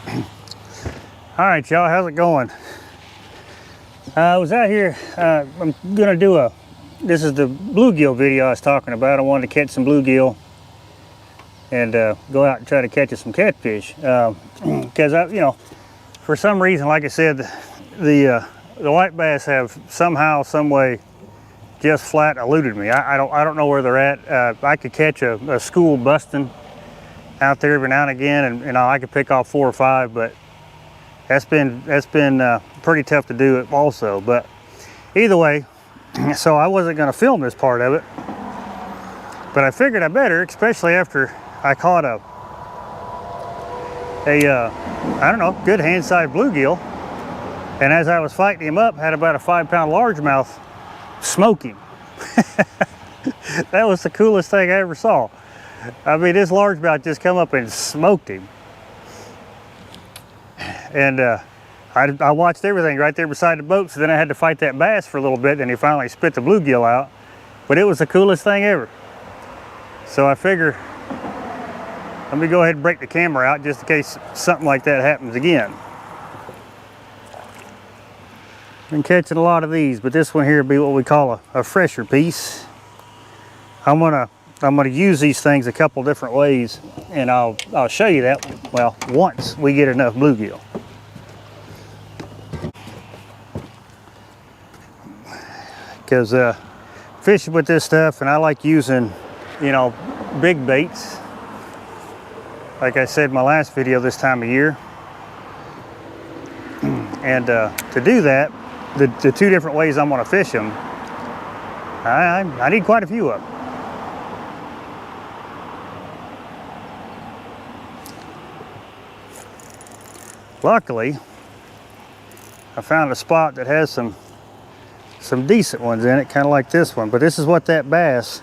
All right, y'all, how's it going? I was out here, I'm gonna do this is the bluegill video I was talking about. I wanted to catch some bluegill and go out and try to catch some catfish. Because for some reason, like I said, the white bass have somehow, some way, just flat eluded me. I don't know where they're at. I could catch a school busting out there every now and again, and I could pick off 4 or 5, but that's been pretty tough to do it also. But either way, so I wasn't going to film this part of it, but I figured I better, especially after I caught a I don't know, good hand-sized bluegill, and as I was fighting him up, had about a 5-pound largemouth smoking. That was the coolest thing I ever saw. I mean, this largemouth just come up and smoked him. And I watched everything right there beside the boat, so then I had to fight that bass for a little bit, and he finally spit the bluegill out. But it was the coolest thing ever. So I figure, let me go ahead and break the camera out just in case something like that happens again. Been catching a lot of these, but this one here will be what we call a fresher piece. I'm gonna use these things a couple different ways, and I'll show you that, well, once we get enough bluegill. Because fishing with this stuff, and I like using, big baits. Like I said in my last video, this time of year. And to do that, the 2 different ways I'm gonna fish them, I need quite a few of them. Luckily, I found a spot that has some decent ones in it, kind of like this one. But this is what that bass,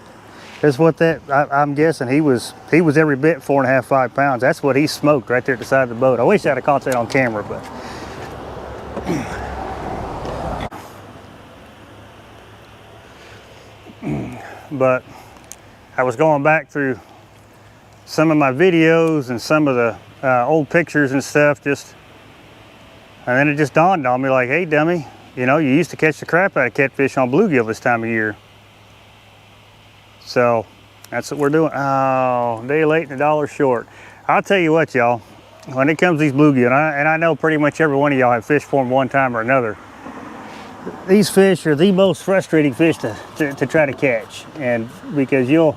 I'm guessing he was every bit 4.5, 5 pounds. That's what he smoked right there at the side of the boat. I wish I'd have caught that on camera, but I was going back through some of my videos and some of the old pictures and stuff, and then it just dawned on me, like, hey, dummy, you used to catch the crap out of catfish on bluegill this time of year. So that's what we're doing. Oh, day late and $1 short. I'll tell you what, y'all, when it comes to these bluegill, and I know pretty much every one of y'all have fished for them one time or another, these fish are the most frustrating fish to try to catch. And because you'll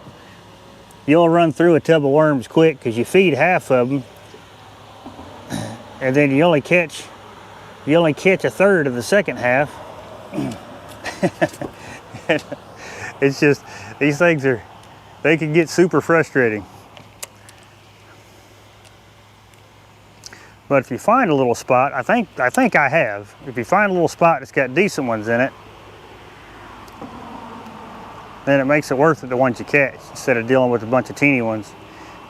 run through a tub of worms quick because you feed half of them, and then you only catch a third of the second half. It's just, these things they can get super frustrating. But if you find a little spot, I think I have. If you find a little spot that's got decent ones in it, then it makes it worth it, the ones you catch, instead of dealing with a bunch of teeny ones.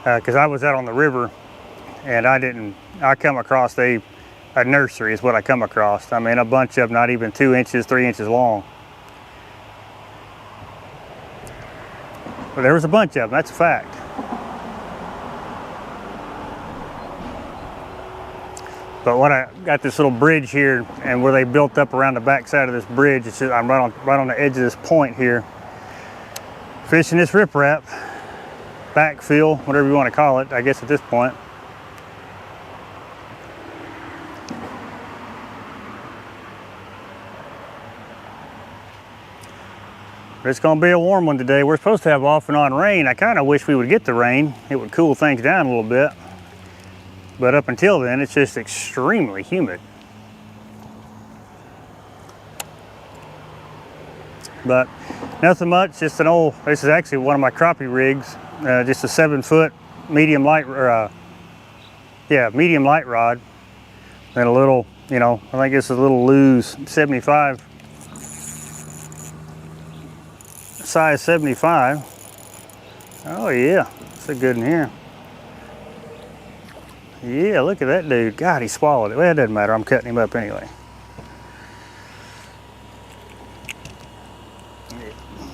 Because I was out on the river, and I come across a nursery is what I come across. I mean, a bunch of them not even 2 inches, 3 inches long. But there was a bunch of them, that's a fact. But when I got this little bridge here, and where they built up around the back side of this bridge, it's just, I'm right on the edge of this point here, fishing this riprap, backfill, whatever you want to call it, I guess at this point. But it's gonna be a warm one today. We're supposed to have off and on rain. I kind of wish we would get the rain. It would cool things down a little bit. But up until then, it's just extremely humid. But nothing much, just this is actually one of my crappie rigs, just a 7-foot medium light, medium light rod. And a little, I think it's a little Lew's 75, size 75. Oh yeah, it's a good one here. Yeah, look at that dude. God, he swallowed it. Well, it doesn't matter. I'm cutting him up anyway.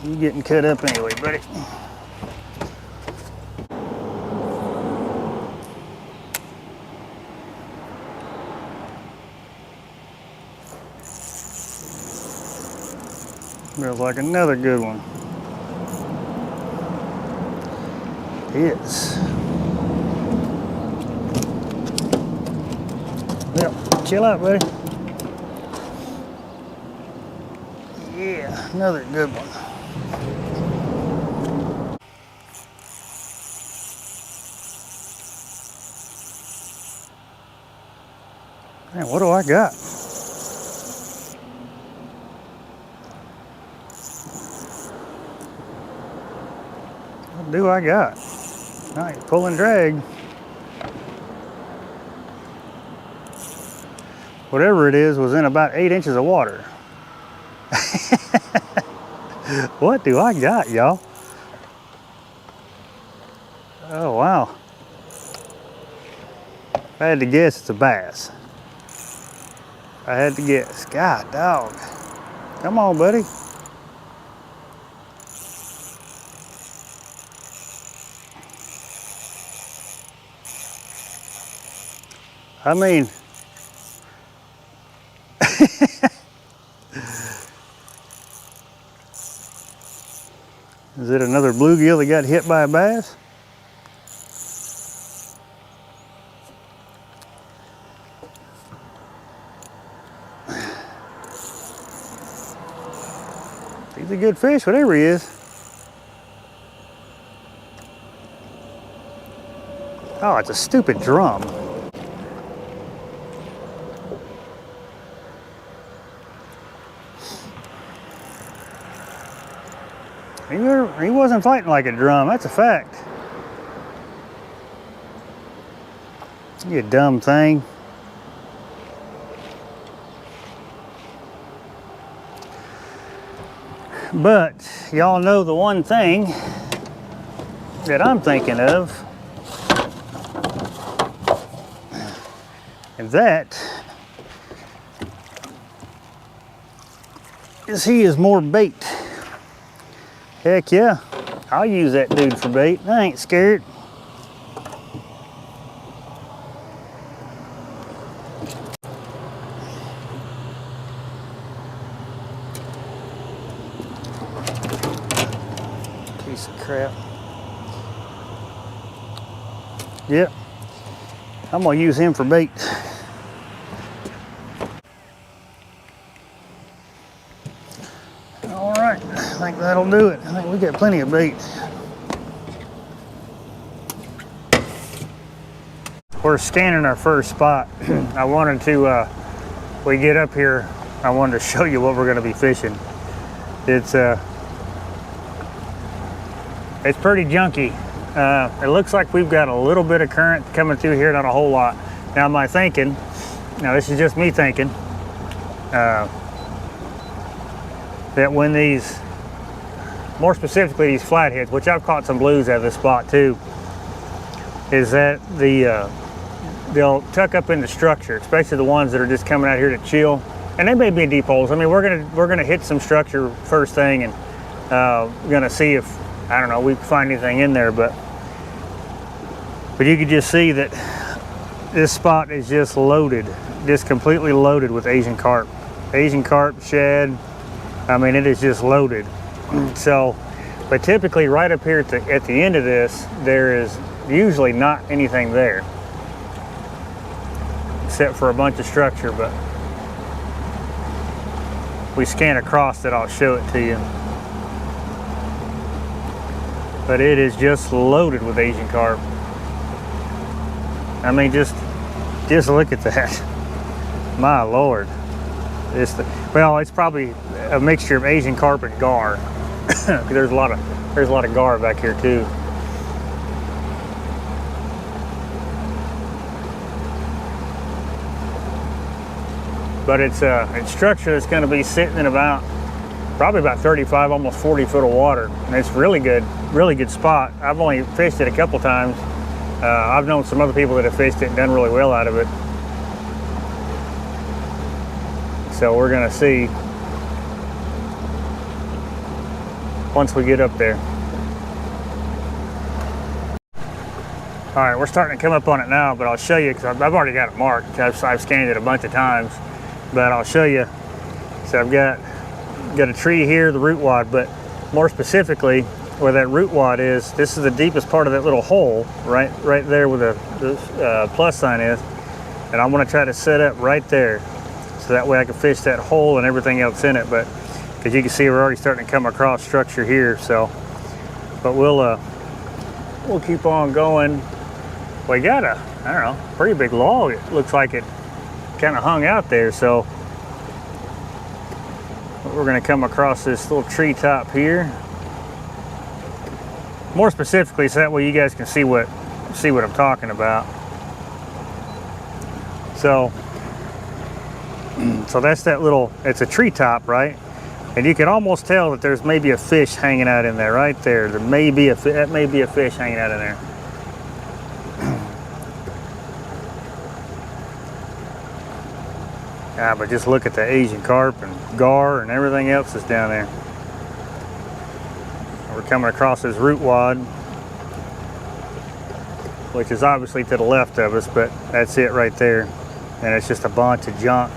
You getting cut up anyway, buddy. Feels like another good one. It's. Yep, chill out, buddy. Yeah, another good one. Man, what do I got? What do I got? All right, pull and drag. Whatever it is was in about 8 inches of water. What do I got, y'all? Oh, wow. If I had to guess, it's a bass. I had to guess. God, dog. Come on, buddy. I mean, is it another bluegill that got hit by a bass? He's a good fish, whatever he is. Oh, it's a stupid drum. He wasn't fighting like a drum, that's a fact. You dumb thing. But y'all know the one thing that I'm thinking of, and that is he is more bait. Heck yeah, I'll use that dude for bait. I ain't scared. Piece of crap. Yep, I'm gonna use him for bait. All right, I think that'll do it. I think we got plenty of bait. We're scanning our first spot. I wanted to, we get up here, I wanted to show you what we're gonna be fishing. It's pretty junky. It looks like we've got a little bit of current coming through here, not a whole lot. Now my thinking, now this is just me thinking, that when these, more specifically these flatheads, which I've caught some blues out of this spot too, is that they'll tuck up in the structure, especially the ones that are just coming out here to chill. And they may be in deep holes. I mean, we're gonna hit some structure first thing, and gonna see if, I don't know, we can find anything in there, but you can just see that this spot is just loaded, just completely loaded with Asian carp, shad. I mean, it is just loaded. So, but typically right up here at the end of this, there is usually not anything there, except for a bunch of structure. But we scan across it, I'll show it to you. But it is just loaded with Asian carp. I mean, just look at that. My Lord. Well, it's probably a mixture of Asian carp and gar. there's a lot of gar back here too. But it's structure that's going to be sitting in probably about 35, almost 40 foot of water, and it's really good spot. I've only fished it a couple times. I've known some other people that have fished it and done really well out of it. So we're gonna see once we get up there. All right, we're starting to come up on it now, but I'll show you, because I've already got it marked. I've scanned it a bunch of times, but I'll show you. So I've got got a tree here, the root wad, but more specifically, where that root wad is, this is the deepest part of that little hole, right there where the plus sign is, and I'm going to try to set up right there, so that way I can fish that hole and everything else in it. But as you can see, we're already starting to come across structure here, so but we'll keep on going. We got a, I don't know, pretty big log. It looks like it kind of hung out there, so we're going to come across this little tree top here. More specifically, so that way you guys can see what I'm talking about. So that's that little, it's a tree top, right? And you can almost tell that there's maybe a fish hanging out in there, right there. That may be a fish hanging out in there. But just look at the Asian carp and gar and everything else that's down there. We're coming across this root wad, which is obviously to the left of us, but that's it right there. And it's just a bunch of junk.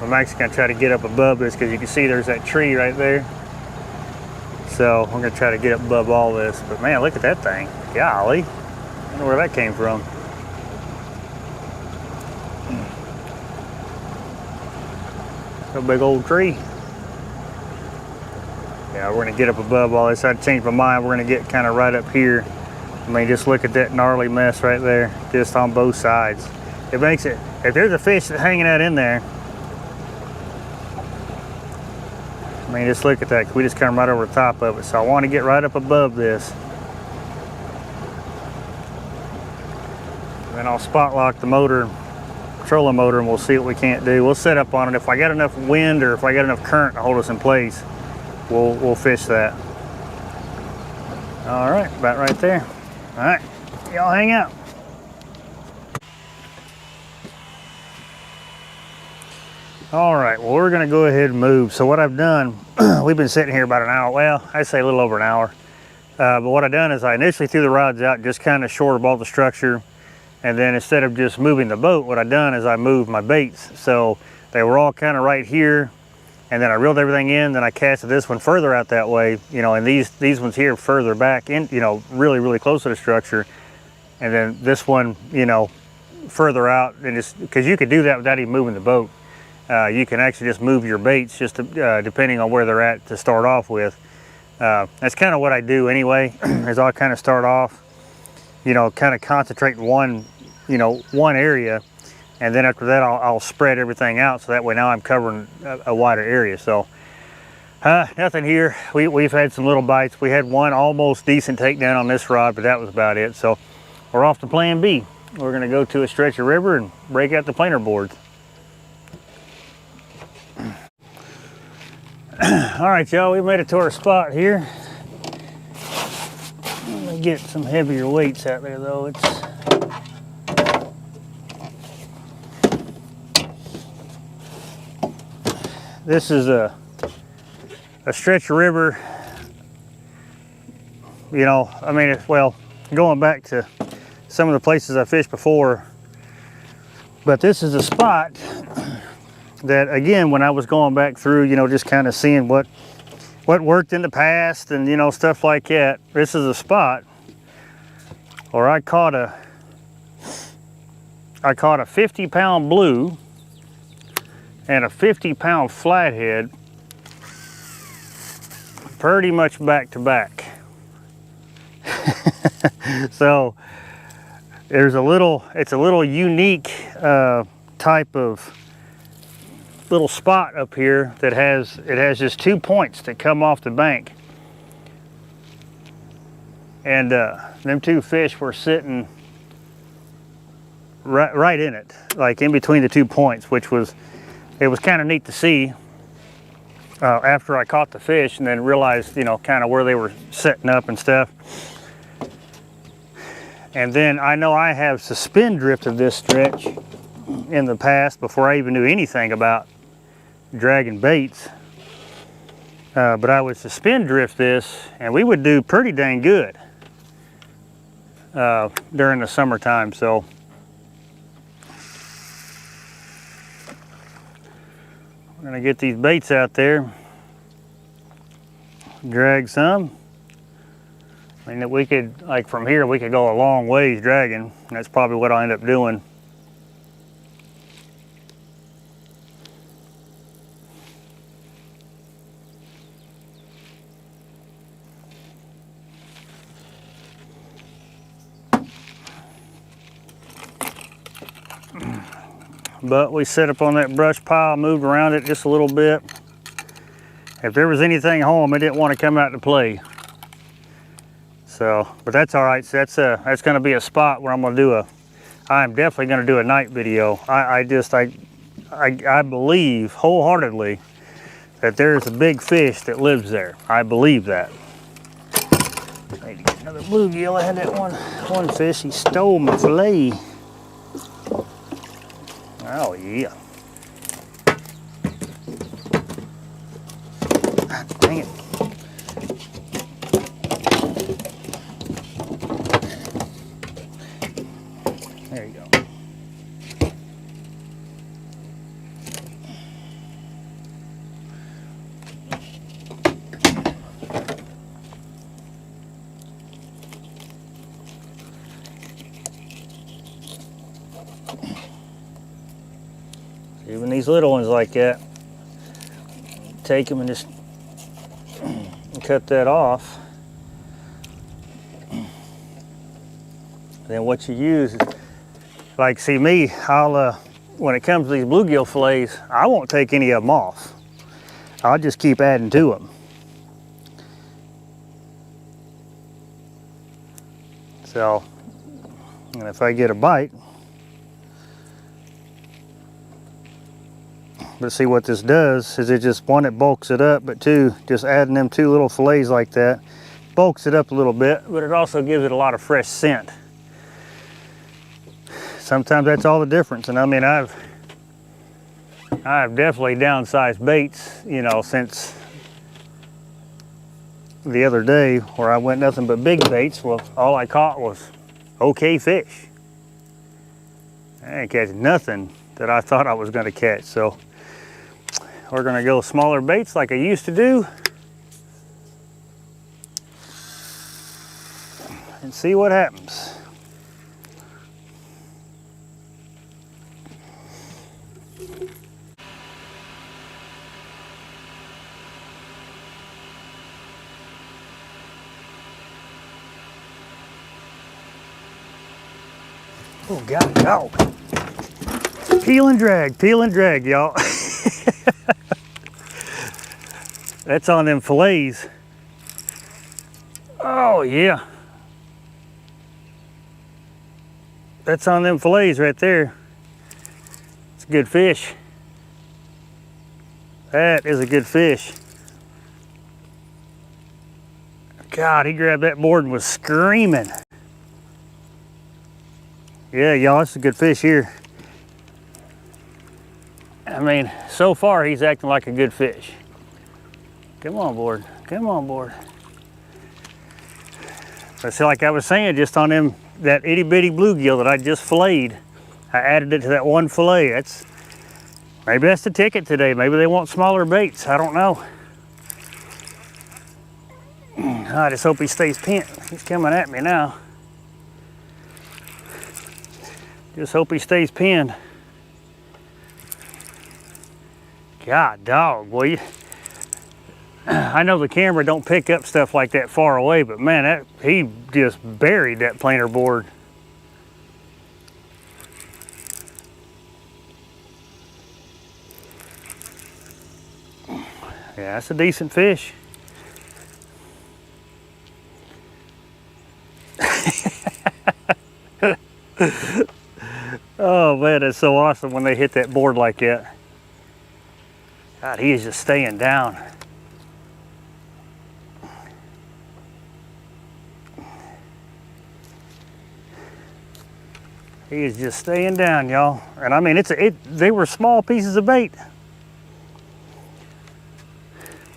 I'm actually going to try to get up above this because you can see there's that tree right there. So I'm going to try to get up above all this. But man, look at that thing. Golly. I don't know where that came from. A big old tree. Yeah, we're going to get up above all this. I changed my mind. We're going to get kind of right up here. I mean, just look at that gnarly mess right there, just on both sides. It makes it, if there's a fish that's hanging out in there, I mean, just look at that. We just come right over the top of it. So I want to get right up above this. And then I'll spot lock the motor, trolling motor, and we'll see what we can't do. We'll set up on it. If I got enough wind or if I got enough current to hold us in place, we'll fish that. All right, about right there. All right, y'all hang out. All right, well, we're gonna go ahead and move. So what I've done, we've been sitting here about an hour. Well, I'd say a little over an hour. But what I've done is I initially threw the rods out, just kind of short of all the structure. And then instead of just moving the boat, what I've done is I moved my baits. So they were all kind of right here. And then I reeled everything in, then I casted this one further out that way, you know, and these ones here further back in, you know, really, really close to the structure. And then this one, you know, further out, and just, because you could do that without even moving the boat. You can actually just move your baits just to, depending on where they're at to start off with. That's kind of what I do anyway, is I'll kind of start off, you know, kind of concentrate one area, and then after that I'll spread everything out, so that way now I'm covering a wider area. So nothing here. We've had some little bites. We had one almost decent takedown on this rod, but that was about it. So we're off to plan B. We're going to go to a stretch of river and break out the planer boards. All right, y'all, we made it to our spot here. Let me get some heavier weights out there though. This is a stretch of river. You know, I mean, well, going back to some of the places I fished before, but this is a spot that, again, when I was going back through, you know, just kind of seeing what worked in the past and, you know, stuff like that. This is a spot where I caught a 50-pound blue and a 50-pound flathead pretty much back to back. So there's it's a little unique type of little spot up here that has just 2 points that come off the bank, and them two fish were sitting right in it, like in between the 2 points, which was kind of neat to see after I caught the fish and then realized, you know, kind of where they were setting up and stuff. And then I know I have suspend drifted this stretch in the past before I even knew anything about dragging baits, but I would suspend drift this and we would do pretty dang good during the summertime. So I'm gonna get these baits out there, drag some. I mean, that we could, like from here, we could go a long ways dragging. And that's probably what I'll end up doing. But we set up on that brush pile, moved around it just a little bit. If there was anything home, it didn't want to come out to play. So, but that's all right. So that's going to be a spot where I'm going to do I'm definitely going to do a night video. I believe wholeheartedly that there's a big fish that lives there. I believe that. I need to get another bluegill. I had that one fish. He stole my fillet. Oh yeah. Dang it. There you go. Even these little ones like that, take them and just cut that off. Then what you use is, like, see me, I'll when it comes to these bluegill fillets, I won't take any of them off. I'll just keep adding to them. So, and if I get a bite, but see what this does is it just, one, it bulks it up, but two, just adding them two little fillets like that bulks it up a little bit, but it also gives it a lot of fresh scent. Sometimes that's all the difference. And I mean, I've definitely downsized baits, you know, since the other day where I went nothing but big baits. Well, all I caught was okay fish. I didn't catch nothing that I thought I was going to catch. So we're going to go smaller baits like I used to do and see what happens. Oh God, no. Peel and drag, y'all. That's on them fillets. Oh yeah. That's on them fillets right there. It's a good fish. That is a good fish. God, he grabbed that board and was screaming. Yeah, y'all, it's a good fish here. I mean, so far he's acting like a good fish. Come on board, come on board. But see, like I was saying, just on them, that itty bitty bluegill that I just filleted, I added it to that one fillet. Maybe that's the ticket today. Maybe they want smaller baits, I don't know. I just hope he stays pinned. He's coming at me now. Just hope he stays pinned. God dog, boy. I know the camera don't pick up stuff like that far away, but man, he just buried that planer board. Yeah, that's a decent fish. Oh man, that's so awesome when they hit that board like that. God, he is just staying down. He is just staying down, y'all. And I mean, they were small pieces of bait.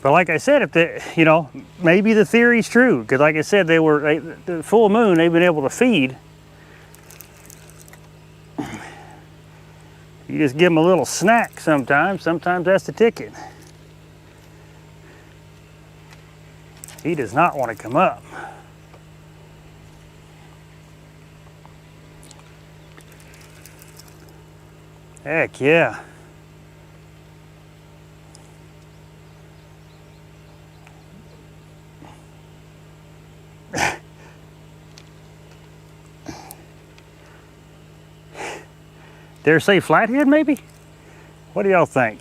But like I said, if you know, maybe the theory's true, because like I said, the full moon, they've been able to feed. You just give them a little snack sometimes. Sometimes that's the ticket. He does not want to come up. Heck yeah. Dare say flathead maybe? What do y'all think?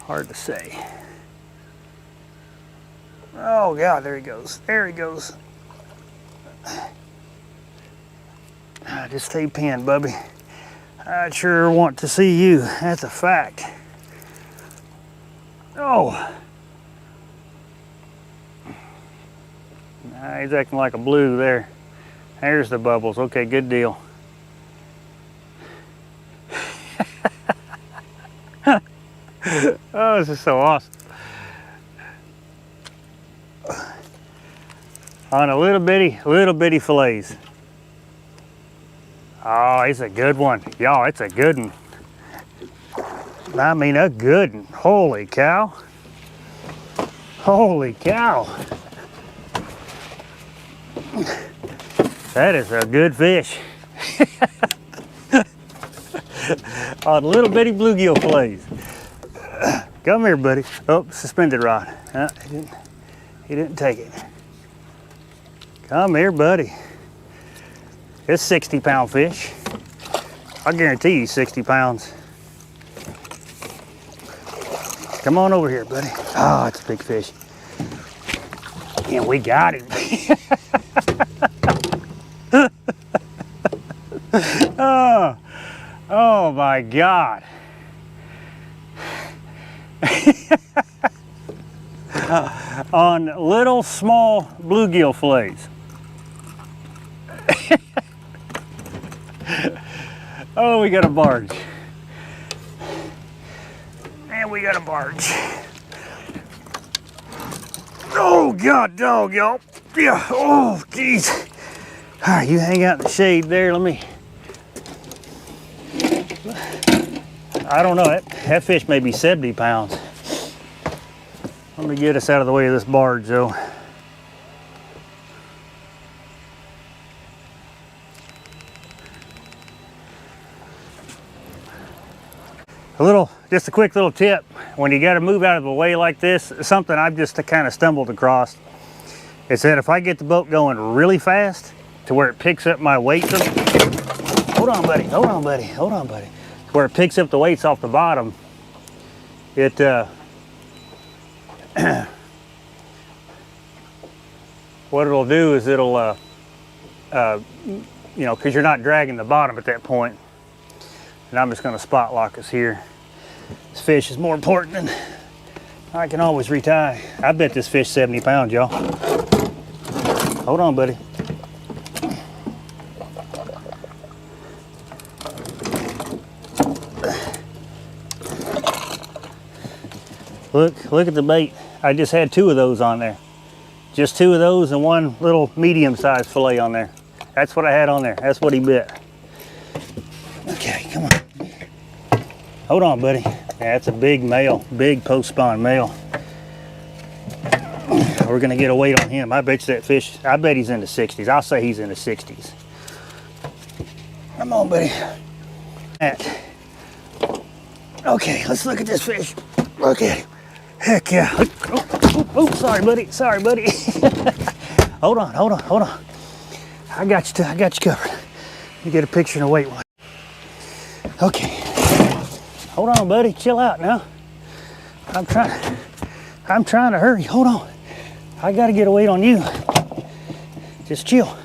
Hard to say. Oh God, there he goes. There he goes. Just stay pinned, Bubby. I sure want to see you. That's a fact. Oh. Nah, he's acting like a blue there. There's the bubbles. Okay, good deal. Oh, this is so awesome. On a little bitty fillets. Oh, it's a good one. Y'all, it's a good one. I mean, a good one. Holy cow. Holy cow. That is a good fish. On little bitty bluegill fillets. Come here, buddy. Oh, suspended rod. He didn't take it. Come here, buddy. It's 60-pound fish. I guarantee you 60 pounds. Come on over here, buddy. Oh, it's a big fish. And we got him. Oh my God. On little small bluegill fillets. Oh, we got a barge. And we got a barge. Oh God, dog, y'all. Yeah, oh geez. All right, you hang out in the shade there. Let me, I don't know, that fish may be 70 pounds. Let me get us out of the way of this barge though. Just a quick little tip. When you got to move out of the way like this, something I've just kind of stumbled across. It said if I get the boat going really fast to where it picks up my weights, hold on buddy, hold on buddy, hold on buddy. Where it picks up the weights off the bottom, it what it'll do is it'll you know, because you're not dragging the bottom at that point. And I'm just going to spot lock us here. This fish is more important than I can always retie. I bet this fish 70 pounds, y'all. Hold on, buddy. Look at the bait. I just had 2 of those on there. Just 2 of those and 1 little medium-sized fillet on there. That's what I had on there. That's what he bit. Okay, come on. Hold on, buddy. That's a big male, big post-spawn male. We're gonna get a weight on him. I bet you that fish, I bet he's in the 60s. I'll say he's in the 60s. Come on, buddy. Okay, let's look at this fish. Look at him. Heck yeah. Oh, sorry, buddy. Sorry, buddy. Hold on, hold on, hold on. I got you covered. You get a picture and a weight one. Okay. Hold on, buddy. Chill out now. I'm trying to hurry. Hold on. I got to get a weight on you. Just chill. All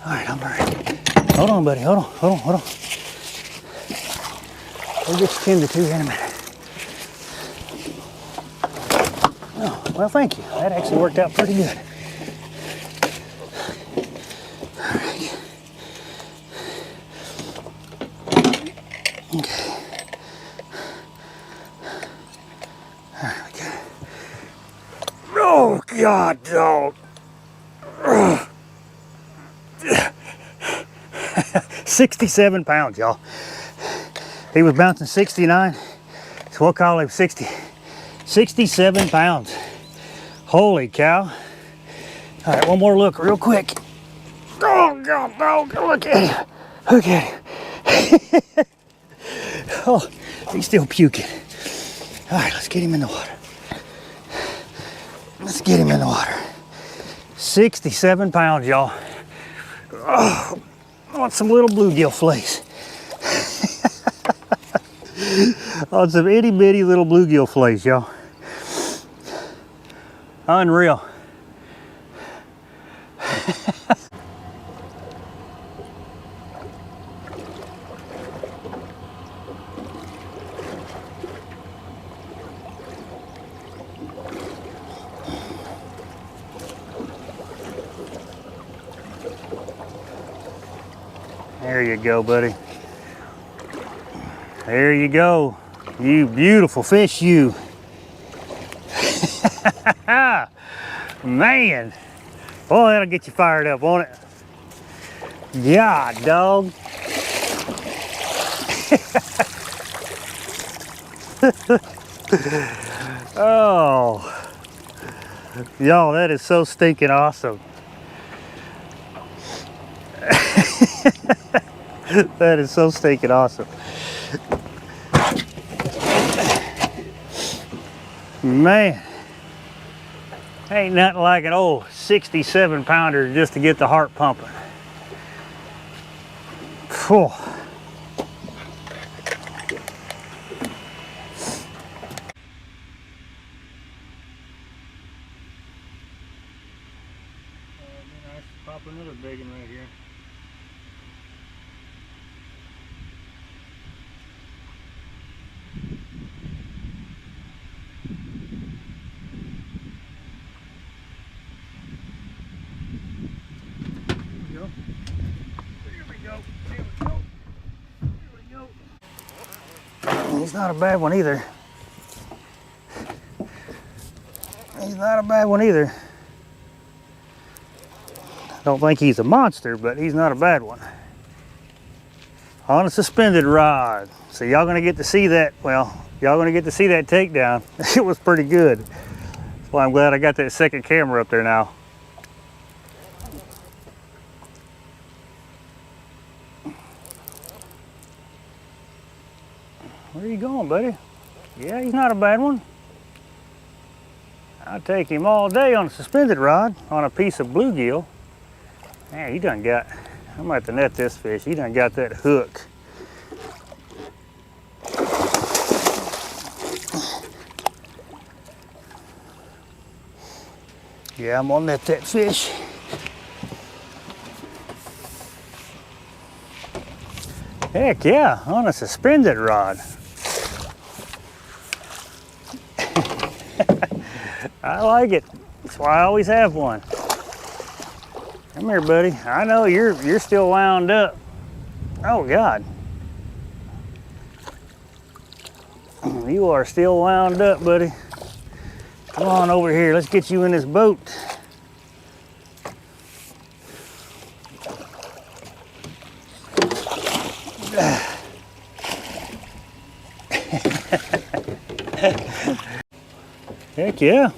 right, I'm hurrying. Hold on, buddy. Hold on. We'll get you tended to in a minute. Oh, well, thank you. That actually worked out pretty good. All right. Okay. There we go. Oh, God, dog. 67 pounds, y'all. He was bouncing 69, so we'll call him 67 pounds. Holy cow. All right, one more look real quick. Oh, God, dog, look at him. Look at him. Oh, he's still puking. All right, let's get him in the water. Let's get him in the water. 67 pounds, y'all. Oh, I want some little bluegill flakes. On some itty bitty little bluegill flakes, y'all. Unreal. There you go, buddy. There you go. You beautiful fish, you. Man. Boy, that'll get you fired up, won't it? Yeah, dog. Oh. Y'all, that is so stinking awesome. That is so stinking awesome. Man, ain't nothing like an old 67 pounder just to get the heart pumping. Whew. Nice to pop another big one right here. He's not a bad one either. He's not a bad one either. I don't think he's a monster, but he's not a bad one. On a suspended rod. So y'all gonna get to see that, well, y'all gonna get to see that takedown. It was pretty good. That's why I'm glad I got that second camera up there now. Where are you going, buddy? Yeah, he's not a bad one. I'll take him all day on a suspended rod on a piece of bluegill. Man, he done got, I'm gonna have to net this fish. He done got that hook. Yeah, I'm gonna net that fish. Heck yeah, on a suspended rod. I like it. That's why I always have one. Come here, buddy. I know you're still wound up. Oh God. You are still wound up, buddy. Come on over here. Let's get you in this boat. Heck yeah.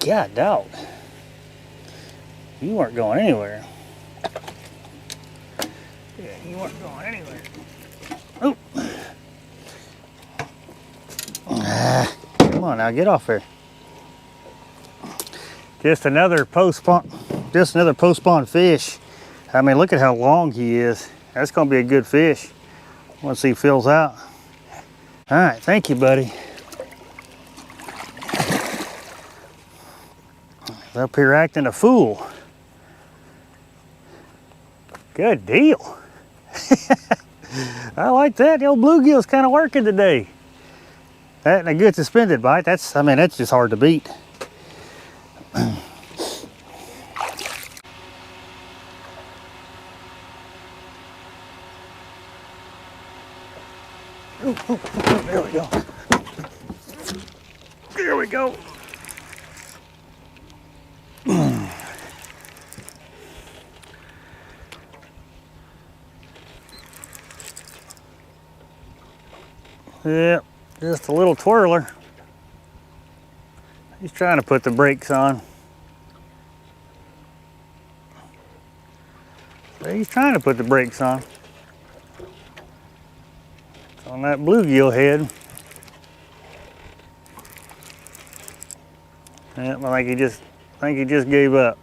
God, dog. You weren't going anywhere. Yeah, you weren't going anywhere. Oh. Come on now, get off there. Just another post-spawn fish. I mean, look at how long he is. That's gonna be a good fish once he fills out. All right, thank you, buddy. He's up here acting a fool. Good deal. I like that. The old bluegill's kind of working today. That and a good suspended bite. That's just hard to beat. There we go. There we go. Yeah, just a little twirler. He's trying to put the brakes on. He's trying to put the brakes on. It's on that bluegill head. Yeah, I think he just gave up.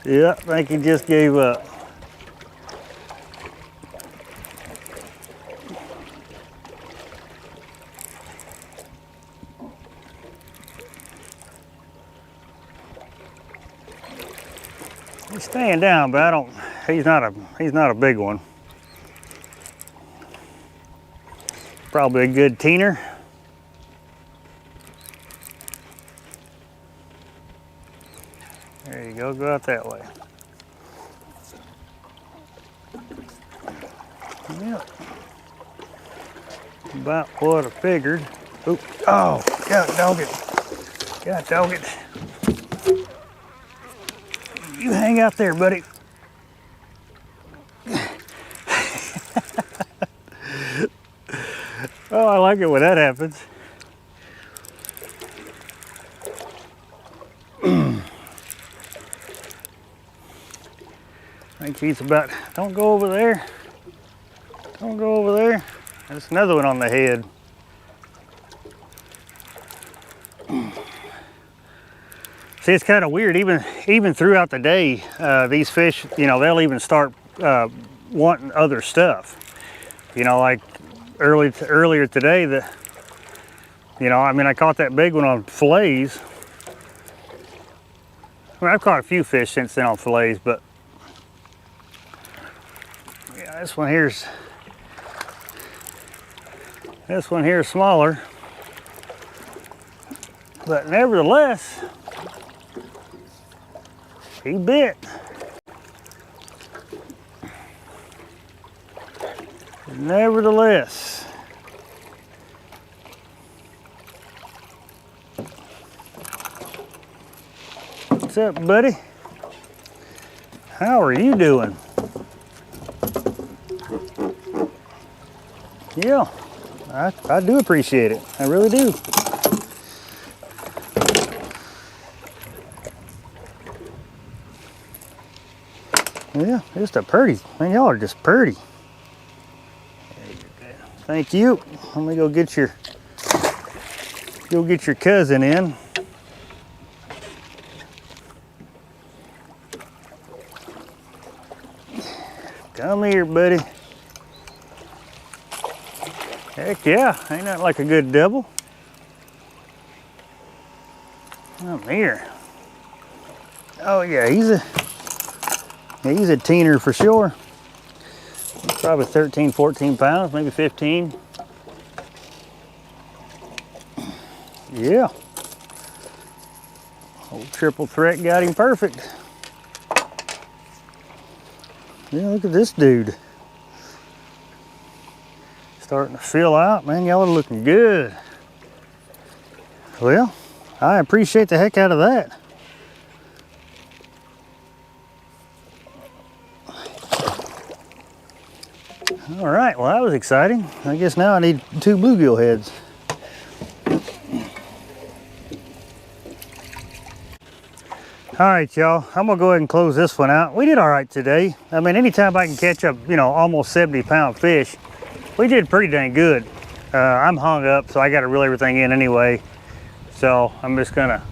Yeah, I think he just gave up. He's staying down, but he's not a big one. Probably a good teener. There you go, go out that way. Yep. About what I figured. Oop. Oh, God dog it. God dog it. You hang out there, buddy. Oh, I like it when that happens. I think he's about, don't go over there. Don't go over there. There's another one on the head. See, it's kind of weird, even throughout the day, these fish, you know, they'll even start wanting other stuff. You know, like earlier today, I caught that big one on fillets. I mean, I've caught a few fish since then on fillets, but yeah, this one here's smaller. But nevertheless, he bit. Nevertheless. What's up, buddy? How are you doing? Yeah, I do appreciate it. I really do. Yeah, just a purdy. Man, y'all are just purdy. Thank you. Let me go get your cousin in. Come here, buddy. Heck yeah, ain't that like a good double? Come here. Oh yeah, he's a teener for sure. Probably 13, 14 pounds, maybe 15. Yeah. Old triple threat got him perfect. Yeah, look at this dude. Starting to fill out, man. Y'all are looking good. Well, I appreciate the heck out of that. All right, well, that was exciting. I guess now I need 2 bluegill heads. All right, y'all, I'm gonna go ahead and close this one out. We did all right today. I mean, anytime I can catch up, you know, almost 70-pound fish, we did pretty dang good. I'm hung up, so I got to reel everything in anyway. So I'm just gonna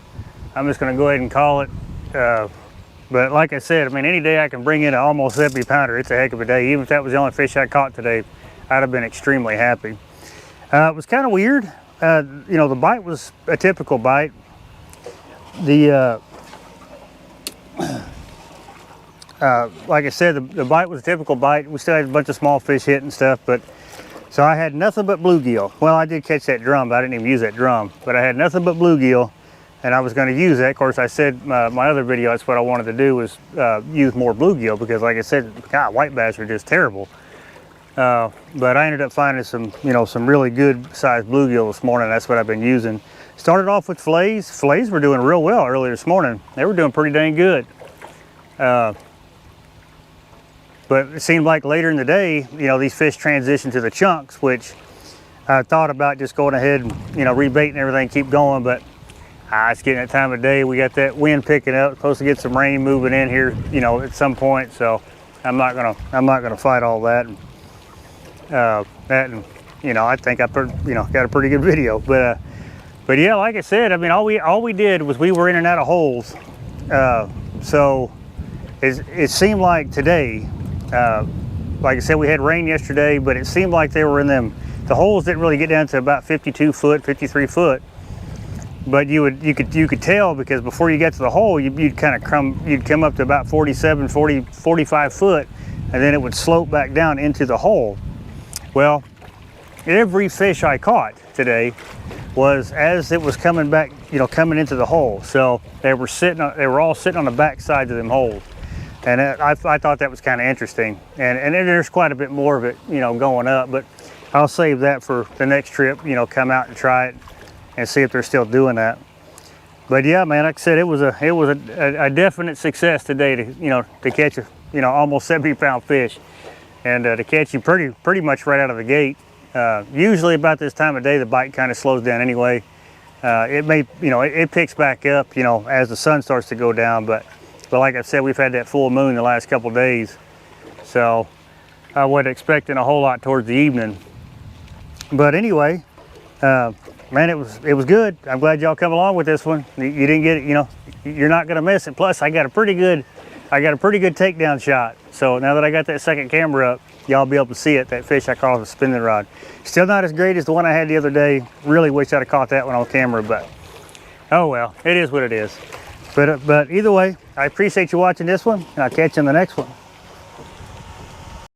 go ahead and call it. But like I said, I mean, any day I can bring in an almost 70-pounder, it's a heck of a day. Even if that was the only fish I caught today, I'd have been extremely happy. It was kind of weird. You know, the bite was a typical bite. Like I said, the bite was a typical bite. We still had a bunch of small fish hitting stuff, but so I had nothing but bluegill. Well, I did catch that drum, but I didn't even use that drum. But I had nothing but bluegill. and I was going to use that. Of course, I said my other video, that's what I wanted to do, was use more bluegill, because like I said, God, white bass are just terrible. But I ended up finding some, some really good sized bluegill this morning. That's what I've been using. Started off with fillets. Fillets were doing real well earlier this morning. They were doing pretty dang good. But it seemed like later in the day, these fish transitioned to the chunks, which I thought about just going ahead and, rebaiting everything, keep going, but it's getting that time of day. We got that wind picking up, supposed to get some rain moving in here, at some point. So I'm not gonna fight all that. I think I got a pretty good video, but yeah, like I said, I mean, all we did was we were in and out of holes. So it seemed like today, like I said, we had rain yesterday, but it seemed like they were in them. The holes didn't really get down to about 52 foot, 53 foot. But you could tell, because before you get to the hole, you'd come up to about 47, 40, 45 foot, and then it would slope back down into the hole. Well, every fish I caught today was as it was coming back, coming into the hole. So they were all sitting on the back sides of them holes. And I thought that was kind of interesting. And there's quite a bit more of it, going up, but I'll save that for the next trip, come out and try it and see if they're still doing that. But yeah, man, like I said, it was a definite success today to catch a, almost 70-pound fish, and to catch you pretty much right out of the gate. Usually about this time of day, the bite kind of slows down anyway. It picks back up, as the sun starts to go down, but like I said, we've had that full moon the last couple days, so I wasn't expecting a whole lot towards the evening. But anyway, man, it was good. I'm glad y'all come along with this one. You didn't get it, you're not gonna miss it. Plus, I got a pretty good takedown shot. So now that I got that second camera up, y'all be able to see it. That fish I caught with a spinning rod. Still not as great as the one I had the other day. Really wish I'd have caught that one on camera, but oh well, it is what it is. But either way, I appreciate you watching this one, and I'll catch you in the next one.